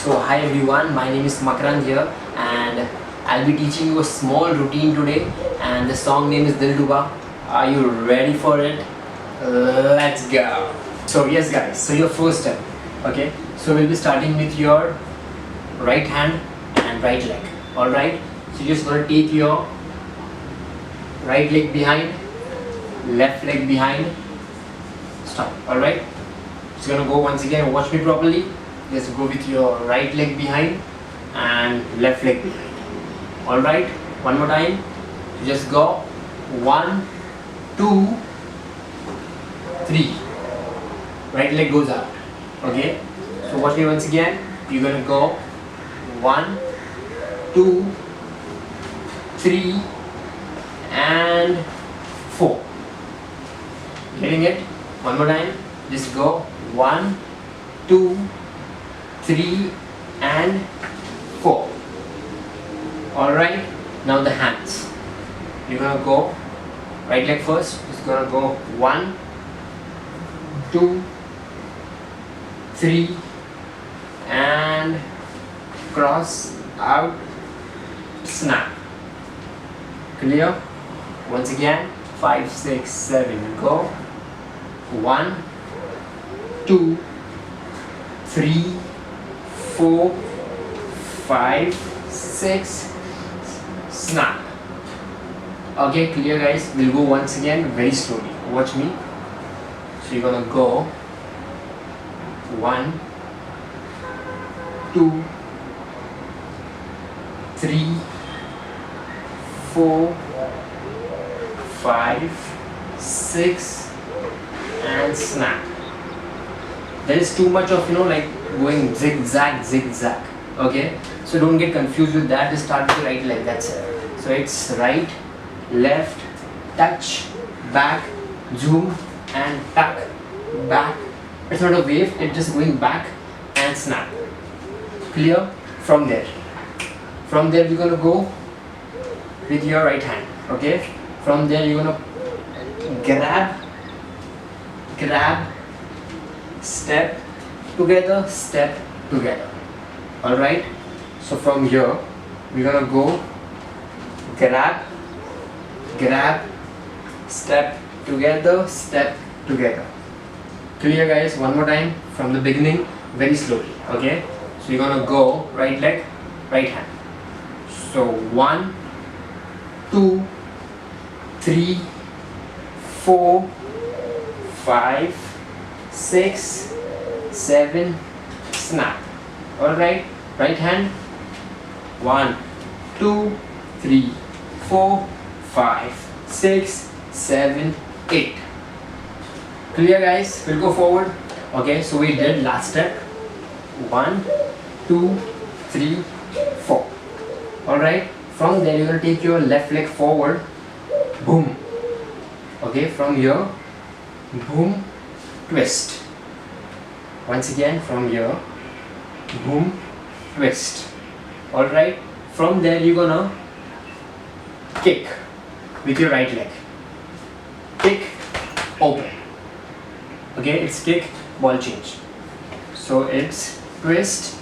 So hi everyone, my name is Makarand here and I'll be teaching you a small routine today, and the song name is Dilruba. Are you ready for it? Let's go. So yes guys, so your first step, okay? So we'll be starting with your right hand and right leg. Alright? So you're just gonna take your right leg behind, left leg behind, stop. Alright? Just gonna go once again, watch me properly. Just go with your right leg behind and left leg behind. Alright, one more time. Just go 1, 2, 3. Right leg goes out. Okay, so watch me once again. You're gonna go 1, 2, 3 and 4. Getting it? One more time. Just go 1, 2, 3 and 4. Alright, now the hands. You're gonna go right leg first. Just gonna go 1, 2, 3 and cross out, snap. Clear? Once again, 5, 6, 7, go. 1, 2, 3, 4, 5, 6, snap. Okay, clear guys? We'll go once again very slowly. Watch me. So you're gonna go 1, 2, 3, 4, 5, 6 and snap. There is too much of like going zigzag. Okay, so don't get confused with that. Just start with the right leg. That's it. So it's right, left, touch, back, zoom and tuck, back. It's not a wave, it's just going back and snap. Clear? From there we're gonna go with your right hand. Okay, from there you're gonna grab, step together. Alright, so from here we're gonna go grab, step together. Clear guys? One more time from the beginning, very slowly. Okay, so you're gonna go right leg, right hand. So 1, 2, 3, 4, 5, 6, 7, snap. Alright, right hand. 1, 2, 3, 4, 5, 6, 7, 8. Clear guys? We'll go forward. Okay, so we did last step. 1, 2, 3, 4. Alright, from there you're gonna take your left leg forward. Boom. Okay, from here, boom, twist. Once again from here, boom, twist. Alright, from there you're gonna kick with your right leg. Kick, open. Okay, it's kick, ball change. So it's twist,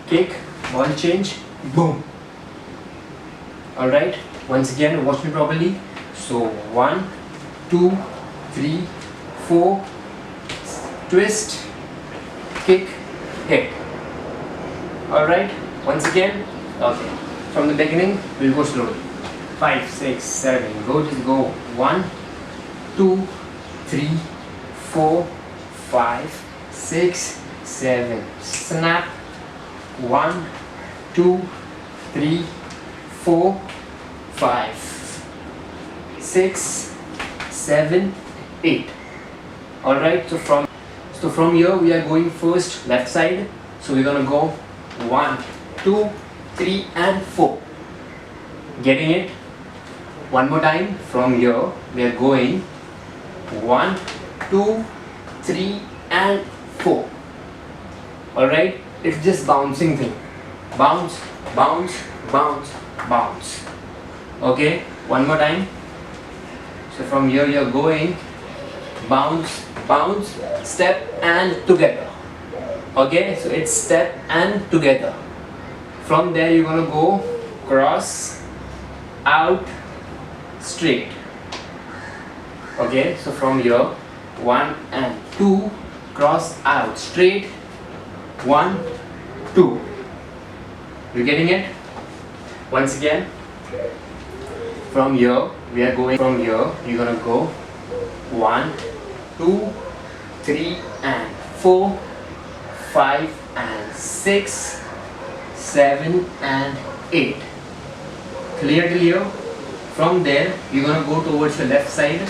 kick, ball change, boom. Alright, once again, watch me properly. So 1, 2, 3, 4, twist, kick, hit. Alright, once again. Okay, from the beginning we'll go slowly. 5, 6, 7, go. Just go 1, 2, 3, 4, 5, 6, 7, snap. 1, 2, 3, 4, 5, 6, 7, 8. Alright, so from here we are going first left side. So we're gonna go 1, 2, 3 and 4. Getting it? One more time. From here we are going 1, 2, 3 and 4. Alright, it's just bouncing thing. Bounce. Okay, one more time. So from here you're going bounce, step and together. Okay, so it's step and together. From there you're gonna go cross, out, straight. Okay, so from here 1 and 2, cross, out, straight, 1, 2. You getting it? Once again, from here we are going, from here you're gonna go 1, 2, 3 and 4, 5 and 6, 7 and 8. Clear till here? From there you're gonna go towards the left side,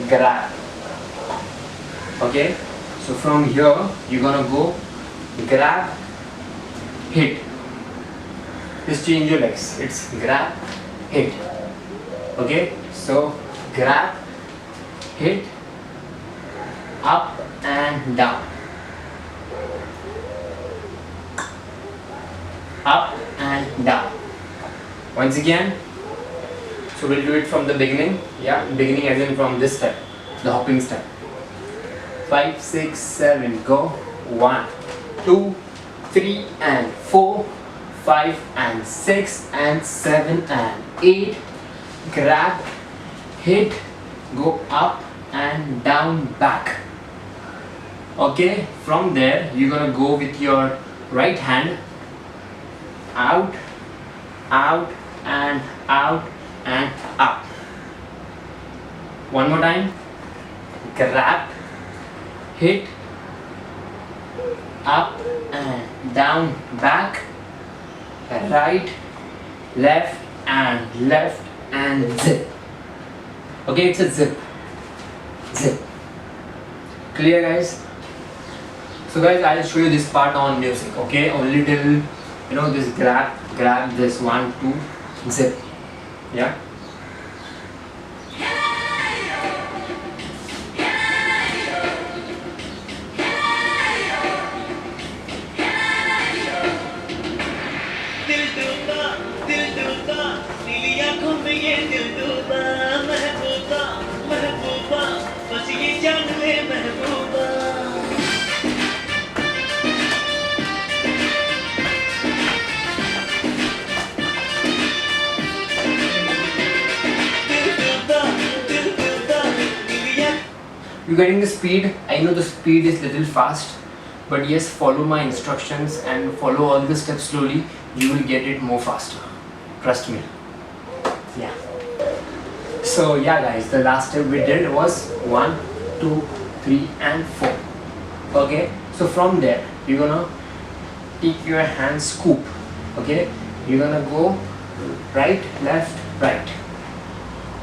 grab. Okay, so from here you're gonna go grab, hit. Just change your legs. It's grab, hit. Okay, so grab, hit, up and down, up and down. Once again, so we'll do it from the beginning. Yeah, beginning as in from this step, the hopping step. 5, 6, 7, go. 1, 2, 3 and 4, 5 and 6 and 7 and 8. Grab, hit, go up and down, back. Okay, from there you're gonna go with your right hand out, out and out and up. One more time. Grab, hit, up and down, back, right, left and zip. Okay, it's a zip, zip. Clear, guys? So guys, I'll show you this part on music. Okay, only till this grab, this 1, 2, zip. Yeah. You're getting the speed. I know the speed is little fast, but yes, follow my instructions and follow all the steps slowly. You will get it more faster. Trust me. Yeah. So yeah, guys, the last step we did was 1, 2, 3 and 4. Okay. So from there, you're gonna take your hand scoop. Okay. You're gonna go right, left, right.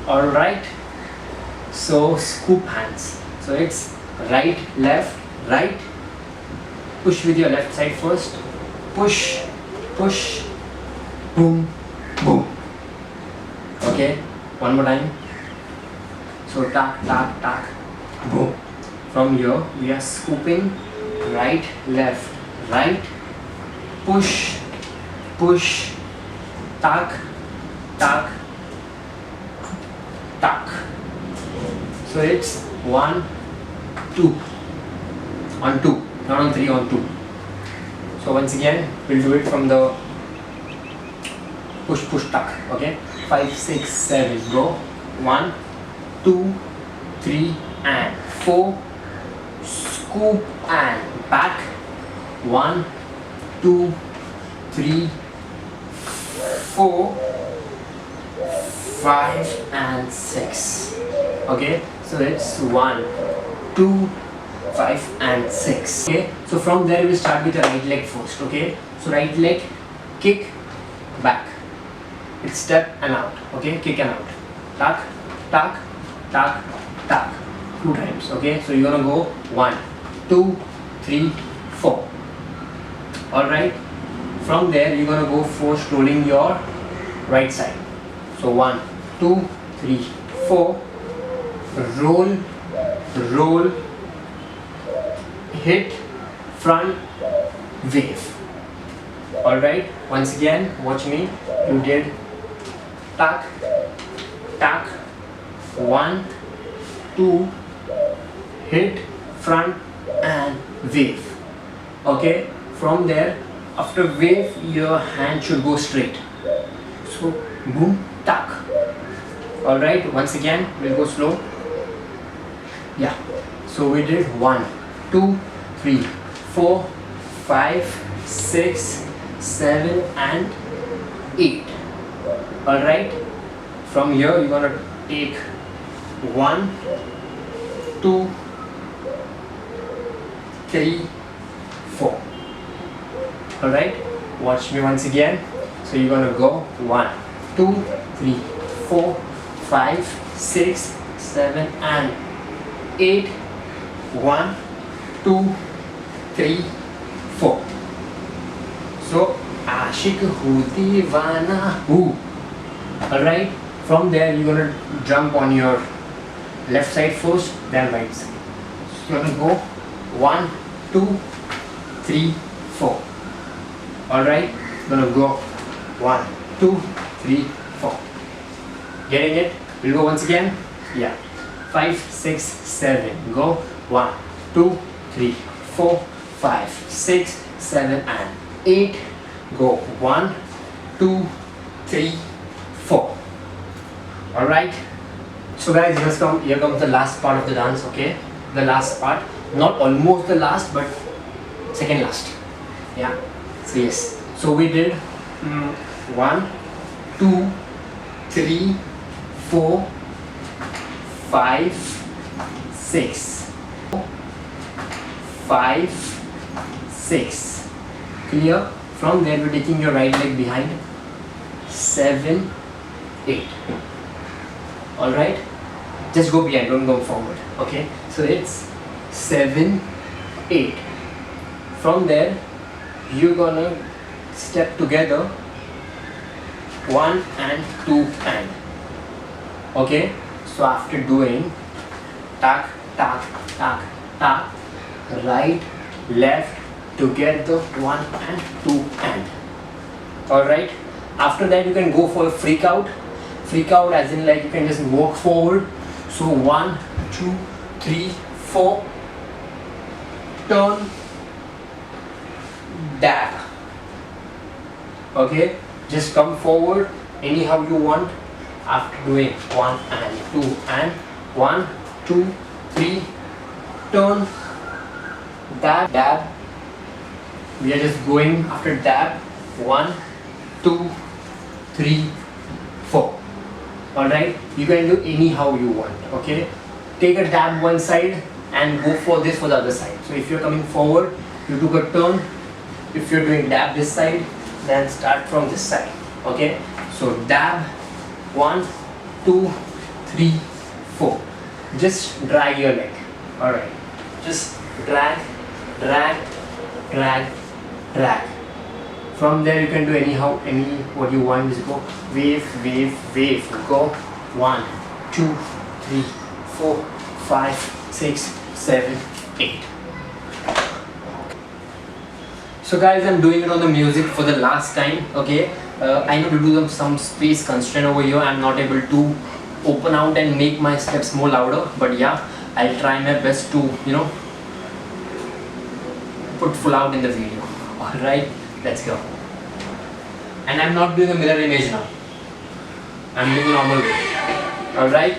All right. So scoop hands. So it's right, left, right. Push with your left side first. Push, push, boom, boom. Okay, one more time. So tack, tack, tack, boom. From here we are scooping right, left, right. Push, push, tack, tack, tack. So it's 1, 2, on 2, not on 3, on 2. So once again, we'll do it from the push, push, tuck. Okay, 5, 6, 7, go. 1, 2, 3 and 4. Scoop and back. 1, 2, 3, 4, 5 and 6. Okay, so it's 1, 2, 5 and 6. Okay, so from there we start with the right leg first. Okay, so right leg, kick, back. It's step and out. Okay, kick and out. Tuck, tuck, tuck, tuck. 2 times. Okay, so you're gonna go 1, 2, 3, 4. Alright, from there you're gonna go first rolling your right side. So 1, 2, 3, 4. Roll, roll, hit, front, wave. Alright, once again, watch me. You did tuck, tuck, 1, 2, hit, front and wave. Okay, from there, after wave, your hand should go straight. So boom, tak. Alright, once again, we'll go slow. Yeah. So we did 1, 2, 3, 4, 5, 6, 7 and 8. Alright. From here you're gonna take 1, 2, 3, 4. Alright. Watch me once again. So you're gonna go 1, 2, 3, 4, 5, 6, 7 and 8. 1, 2, 3, 4. So Aashik Hu Deewana Hu. Alright. From there you're gonna jump on your left side first, then right side. So you're gonna go 1, 2, 3, 4. Alright. Gonna go 1, 2, 3, 4. Getting it? We'll go once again. Yeah. 5, 6, 7. Go 1, 2, 3, 4, 5, 6, 7 and 8. Go 1, 2, 3, 4. Alright. So guys, here comes the last part of the dance, okay? The last part. Not almost the last, but second last. Yeah. So yes. So we did 1, 2, 3, 4, 5, 6. 5, 6. Clear? From there we're taking your right leg behind. 7, 8. Alright? Just go behind, don't go forward. Okay? So it's 7, 8. From there you're gonna step together 1 and 2 and. Okay? So after doing tak, tak, tak, tak, right, left, together 1 and 2 and. Alright? After that you can go for a freak out. Freak out as in like you can just walk forward. So 1, 2, 3, 4. Turn. Dab. Okay? Just come forward anyhow you want. After doing 1 and 2 and 1, 2, 3, turn, dab, dab. We are just going after dab. 1, 2, 3, 4. Alright, you can do anyhow you want. Okay, take a dab one side and go for this for the other side. So if you're coming forward, you took a turn. If you're doing dab this side, then start from this side. Okay, so dab. 1, 2, 3, 4. Just drag your leg. Alright. Just drag, drag, drag, drag. From there you can do anyhow, what you want. Just go wave, wave, wave. Go 1, 2, 3, 4, 5, 6, 7, 8. So guys, I'm doing it on the music for the last time. Okay. I need to do some space constraint over here. I'm not able to open out and make my steps more louder, but yeah, I'll try my best to put full out in the video. Alright, let's go. And I'm not doing a mirror image now. I'm doing a normal way. Alright.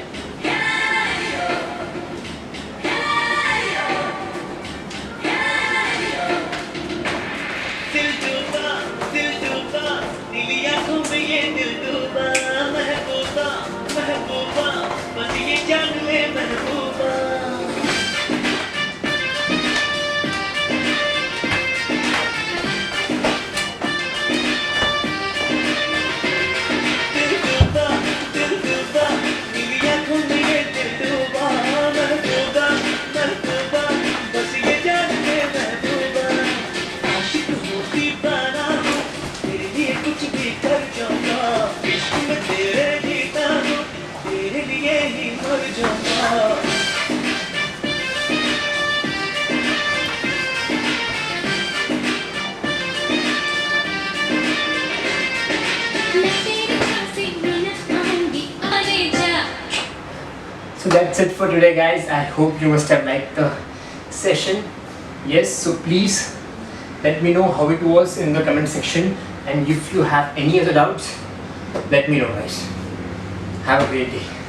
So that's it for today guys. I hope you must have liked the session. Yes, so please Let me know how it was in the comment section, and if you have any other doubts, let me know guys. Have a great day.